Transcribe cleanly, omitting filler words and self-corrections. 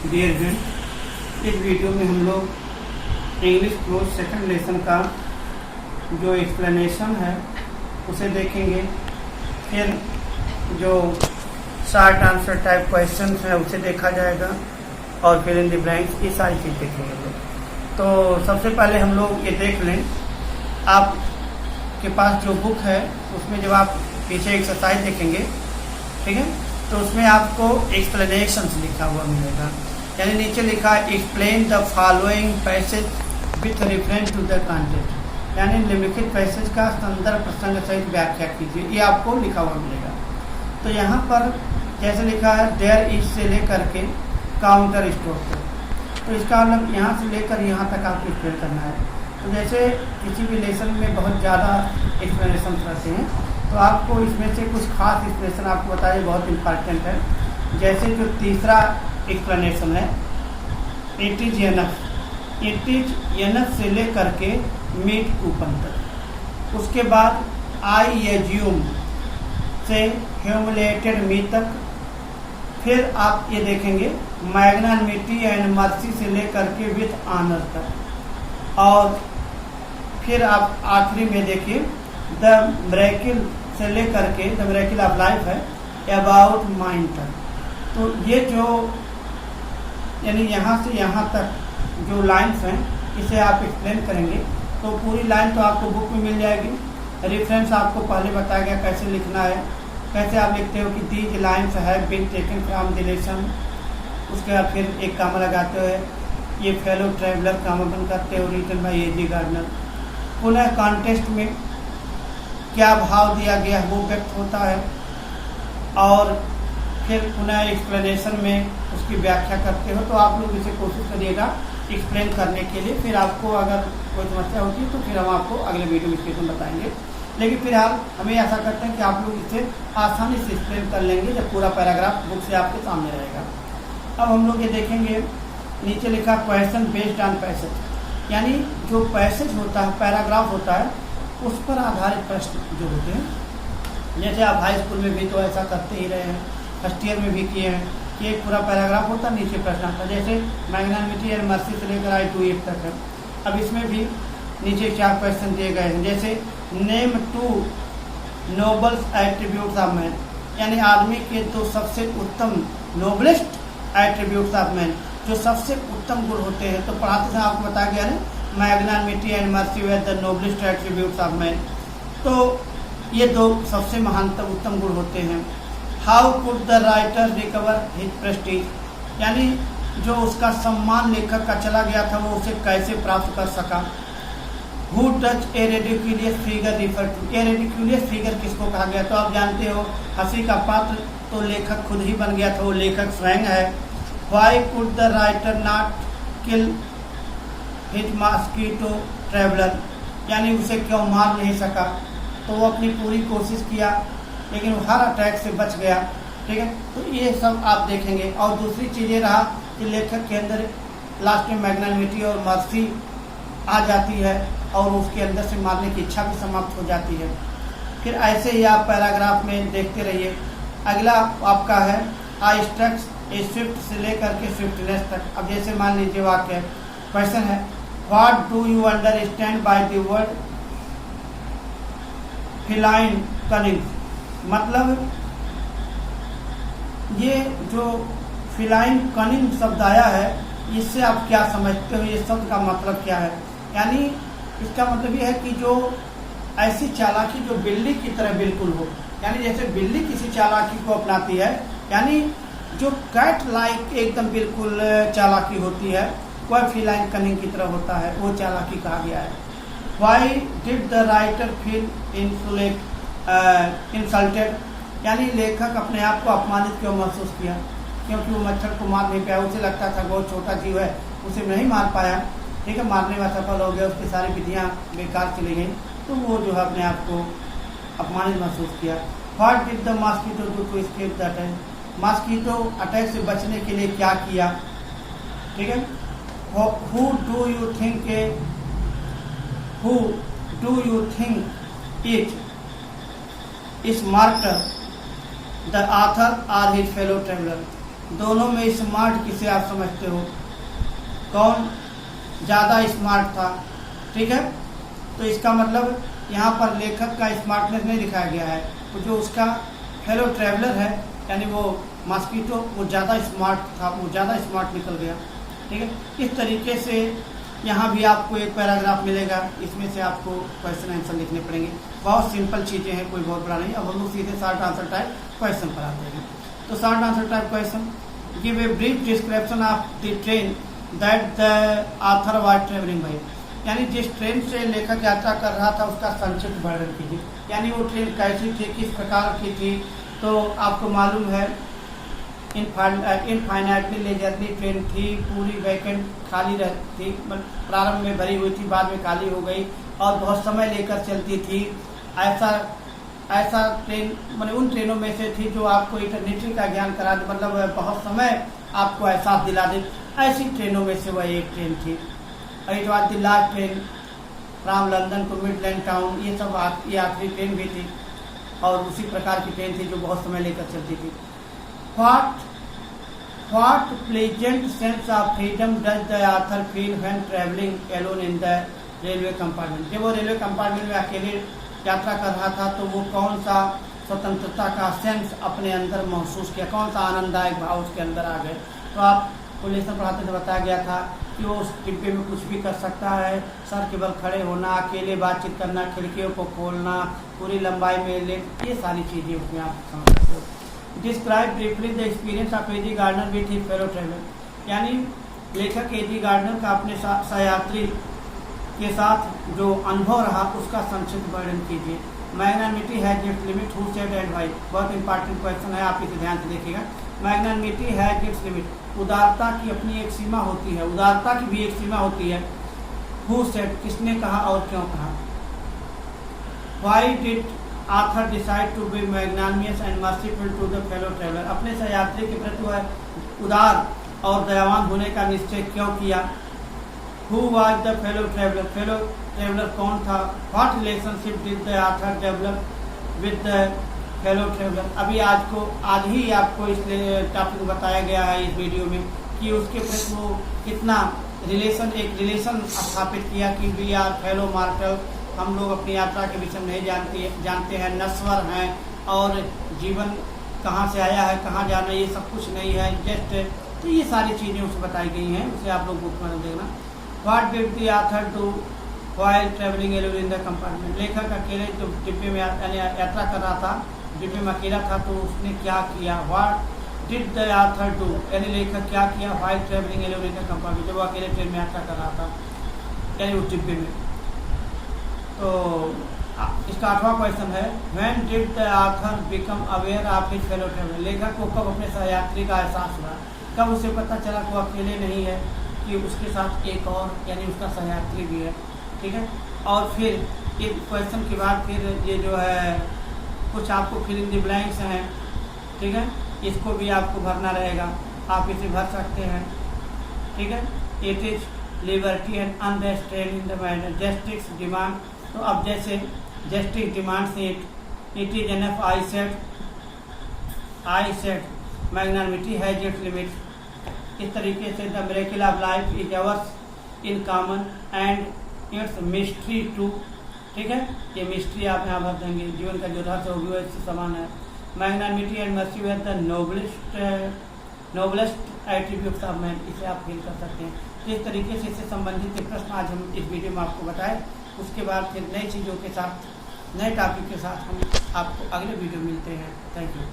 Dear friend, इस video में हम लोग इंग्लिश क्लोज सेकंड लेसन का जो एक्सप्लेनेशन है उसे देखेंगे। फिर जो शॉर्ट आंसर टाइप क्वेश्चन है उसे देखा जाएगा और फिर इन द ब्लैंक्स ये सारी चीज़ देखेंगे लोग। तो सबसे पहले हम लोग ये देख लें, आपके पास जो बुक है उसमें जब आप पीछे एक्सरसाइज देखेंगे, ठीक है, तो उसमें आपको एक्सप्लेनेशंस लिखा हुआ मिलेगा। यानी नीचे लिखा है explain the following passage with reference to the content, यानी निम्नलिखित पैसेज का संदर्भ प्रसंग सहित व्याख्या कीजिए, ये आपको लिखा हुआ मिलेगा। तो यहाँ पर जैसे लिखा है देयर इज से लेकर के काउंटर स्टोर तक, तो इसका मतलब यहाँ से लेकर यहाँ तक आपको एक्सप्लेन करना है। तो जैसे किसी भी लेसन में बहुत ज़्यादा एक्सप्लेनेशन रहते हैं, तो आपको इसमें से कुछ खास एक्सप्लेनेशन आपको बताइए, बहुत इम्पॉर्टेंट है। जैसे जो तीसरा एक्सप्लेनेशन है इट इज एनफ से लेकर के मीट कूपन तक, उसके बाद आई एज्यूम से ह्यूमिलेटेड मी तक, फिर आप ये देखेंगे मैग्नानिमिटी एंड मर्सी से लेकर के विथ ऑनर तक, और फिर आप आखिरी में देखिए द मिरेकल से लेकर के द मिरेकल ऑफ लाइफ है अबाउट माइंड तक। तो ये जो यानी यहाँ से यहाँ तक जो लाइन्स हैं इसे आप एक्सप्लेन करेंगे, तो पूरी लाइन तो आपको बुक में मिल जाएगी। रेफरेंस आपको पहले बताया गया कैसे लिखना है, कैसे आप लिखते हो कि these lines have been taken from the lesson, उसके बाद फिर एक कामा लगाते हुए ये फेलो ट्रैवलर कामा बंद करते हो रिटन बाय ए.जी. गार्डनर। पुनः कॉन्टेस्ट में क्या भाव दिया गया वो व्यक्त होता है, और फिर पुनः एक्सप्लेनेशन में उसकी व्याख्या करते हो। तो आप लोग इसे कोशिश करिएगा एक्सप्लेन करने के लिए। फिर आपको अगर कोई समस्या होती है तो फिर हम आपको अगले वीडियो में स्टेशन बताएंगे, लेकिन फिलहाल हमें ऐसा करते हैं कि आप लोग इसे आसानी से एक्सप्लेन कर लेंगे जब पूरा पैराग्राफ बुक से आपके सामने रहेगा। अब हम लोग ये देखेंगे, नीचे लिखा क्वेश्चन बेस्ड ऑन पैसेज, यानी जो पैसेज होता है, पैराग्राफ होता है, उस पर आधारित प्रश्न जो होते हैं। जैसे आप हाई स्कूल में भी तो ऐसा करते ही रहे हैं, फर्स्ट ईयर में भी किए हैं कि एक पूरा पैराग्राफ होता है, नीचे प्रश्न आता है। जैसे मैग्नानिमिटी एंड मर्सी से लेकर आई टू एट तक है। अब इसमें भी नीचे 4 क्वेश्चन दिए गए हैं, जैसे name 2 nobles attributes of man, यानी आदमी के 2 सबसे उत्तम नोबलेस्ट एट्रीब्यूट्स ऑफ मैन, जो सबसे उत्तम गुण होते हैं। तो पढ़ाते समय आपको बताया गया ना magnanimity and mercy were the noblest attributes of man, तो ये 2 सबसे महानतम उत्तम गुण होते हैं। How could the writer recover his Prestige, यानी जो उसका सम्मान लेखक का चला गया था वो उसे कैसे प्राप्त कर सका। Who touch a ridiculous figure refer to, a ridiculous figure किसको कहा गया, तो आप जानते हो हंसी का पात्र तो लेखक खुद ही बन गया था, वो लेखक स्वयं है। Y could the writer not kill his mosquito traveller, यानी उसे क्यों मार नहीं सका, तो वो अपनी पूरी कोशिश किया लेकिन वो हर अटैक से बच गया, ठीक है। तो ये सब आप देखेंगे। और दूसरी चीज़ें रहा कि लेखक के अंदर लास्ट में मैग्नानिमिटी और मर्सी आ जाती है और उसके अंदर से मारने की इच्छा भी समाप्त हो जाती है। फिर ऐसे ही आप पैराग्राफ में देखते रहिए। अगला आपका है आई स्ट्रक्स ए स्विफ्ट से लेकर के स्विफ्टनेस तक। अब जैसे मान लीजिए वाक्य क्वेश्चन है what do you understand by the word feline cunning, मतलब ये जो फिलाइन कनिंग शब्द आया है इससे आप क्या समझते हो, ये शब्द का मतलब क्या है। यानी इसका मतलब ये है कि जो ऐसी चालाकी जो बिल्ली की तरह बिल्कुल हो, यानी जैसे बिल्ली किसी चालाकी को अपनाती है, यानी जो कैट लाइक एकदम बिल्कुल चालाकी होती है वह फिलाइन कनिंग की तरह होता है, वो चालाकी कहा गया है। Why did the writer feel insulted, यानी लेखक अपने आप को अपमानित क्यों महसूस किया, क्योंकि वो मच्छर को मार नहीं पाया। उसे लगता था बहुत छोटा जीव है, उसे नहीं मार पाया, ठीक है, मारने में असफल हो गया, उसकी सारी विधियाँ बेकार चली गई, तो वो जो है अपने आप को अपमानित महसूस किया। What did the mosquito do to escape the attack, mosquito attack से बचने के लिए क्या किया, ठीक है। Who do you think it is martyr the author or his fellow traveller, दोनों में स्मार्ट किसे आप समझते हो, कौन ज़्यादा स्मार्ट था? ठीक है, तो इसका मतलब यहाँ पर लेखक का स्मार्टनेस नहीं दिखाया गया है, तो जो उसका फेलो ट्रैवलर है यानी वो मॉस्किटो वो ज़्यादा स्मार्ट था, वो ज़्यादा स्मार्ट निकल गया। ठीक है, इस तरीके से यहाँ भी आपको एक पैराग्राफ मिलेगा, इसमें से आपको क्वेश्चन आंसर लिखने पड़ेंगे। बहुत सिंपल चीज़ें हैं, कोई बहुत बड़ा नहीं। अब हम लोग सीधे शॉर्ट आंसर टाइप क्वेश्चन पर आते हैं। तो short answer type question, give a brief description of the train that the author was travelling bye, यानी जिस ट्रेन से लेखक यात्रा कर रहा था उसका संक्षिप्त वर्णन कीजिए। यानी वो ट्रेन कैसी थी, किस प्रकार की थी। तो आपको मालूम है इनफाइनाइटली लेजरली ट्रेन थी, पूरी वैकेंट खाली रहती थी, प्रारंभ में भरी हुई थी, बाद में खाली हो गई और बहुत समय लेकर चलती थी। ऐसा ट्रेन मैंने उन ट्रेनों में से थी जो आपको इटर्निटी का ज्ञान करा दे, मतलब बहुत समय आपको एहसास दिला दे, ऐसी ट्रेनों में से वह एक ट्रेन थी। It was the last train from London to Midland town, ये सब ये आखिरी ट्रेन भी थी और उसी प्रकार की ट्रेन थी जो बहुत समय लेकर चलती थी। What pleasant sense of freedom does the author feel when traveling alone in the railway compartment? जब वो रेलवे कंपार्टमेंट में अकेले यात्रा कर रहा था तो वो कौन सा स्वतंत्रता का सेंस अपने अंदर महसूस किया, कौन सा आनंददायक भाव उसके अंदर आ गए। तो आपको लेसन पढ़ाते थे बताया गया था कि वो उस डिब्बे में कुछ भी कर सकता है, सर के बल खड़े होना, अकेले बातचीत करना, खिड़कियों को खोलना, पूरी लंबाई में ये सारी चीज़ें उसमें आप समझ सकते हो। Describe briefly the experience of A G. Gardner with his fellow traveller, यानी लेखक ए.जी. गार्डनर का अपने सहयात्री के साथ जो अनुभव रहा उसका संक्षिप्त वर्णन कीजिए। Magnanimity has its limit, who said and why, बहुत इंपॉर्टेंट क्वेश्चन है, आप इसे ध्यान से देखिएगा। मैग्नानिमिटी हैज इट्स लिमिट, उदारता की अपनी एक सीमा होती है, उदारता की भी एक सीमा होती है। हु सेड, किसने कहा और क्यों कहा। Why did author decide to be magnanimous and merciful to the fellow traveller, अपने सहयात्री के प्रति वह उदार और दयावान होने का निश्चय क्यों किया। Who was the fellow traveller, fellow traveller कौन था। What relationship did the author develop with the fellow traveller, अभी आज ही आपको इस टॉपिक बताया गया है इस वीडियो में कि उसके प्रति वो कितना एक रिलेशन स्थापित किया कि वी आर फेलो मार्टल, हम लोग अपनी यात्रा के विषय में नहीं जानते हैं, नश्वर हैं और जीवन कहाँ से आया है, कहाँ जाना, ये सब कुछ नहीं है, जस्ट तो ये सारी चीज़ें उसमें बताई गई हैं, उसे आप लोग बुक में देखना। What did the author do while travelling alone in the compartment, लेखक अकेले जो डिब्बे में यात्रा कर रहा था, डिब्बे में अकेला था तो उसने क्या किया। What did the author do, यानी लेखक क्या किया while travelling alone in the compartment, जब वो अकेले ट्रेन में यात्रा कर रहा था यानी उस डिब्बे में। तो इसका 8वां क्वेश्चन है, when did the author become aware of his fellow traveller, लेखक को कब अपने सहयात्री का एहसास हुआ, कब उसे पता चला कि वो अकेले नहीं है, कि उसके साथ एक और यानी उसका सहयात्री भी है। ठीक है, और फिर एक क्वेश्चन के बाद फिर ये जो है कुछ आपको फिल इन द ब्लैंक्स हैं, ठीक है, इसको भी आपको भरना रहेगा, आप इसे भर सकते हैं। ठीक है, it is liberty and unrestraint in the matter, justice demand, तो अब जैसे justice demands it is enough I said magnanimity has its limit, इस तरीके से the miracle of life is ours in common and its mystery too. ठीक है, ये mystery आप यहाँ भर देंगे, जीवन का जो रहस्य होगी वो इससे समान है। Magnanimity and mercy were the noblest attributes of man, इसे आप फील कर सकते हैं। इस तरीके से इससे संबंधित प्रश्न आज हम इस वीडियो में आपको बताएं, उसके बाद फिर नई चीज़ों के साथ नए टॉपिक के साथ हम आपको अगले वीडियो मिलते हैं। Thank you.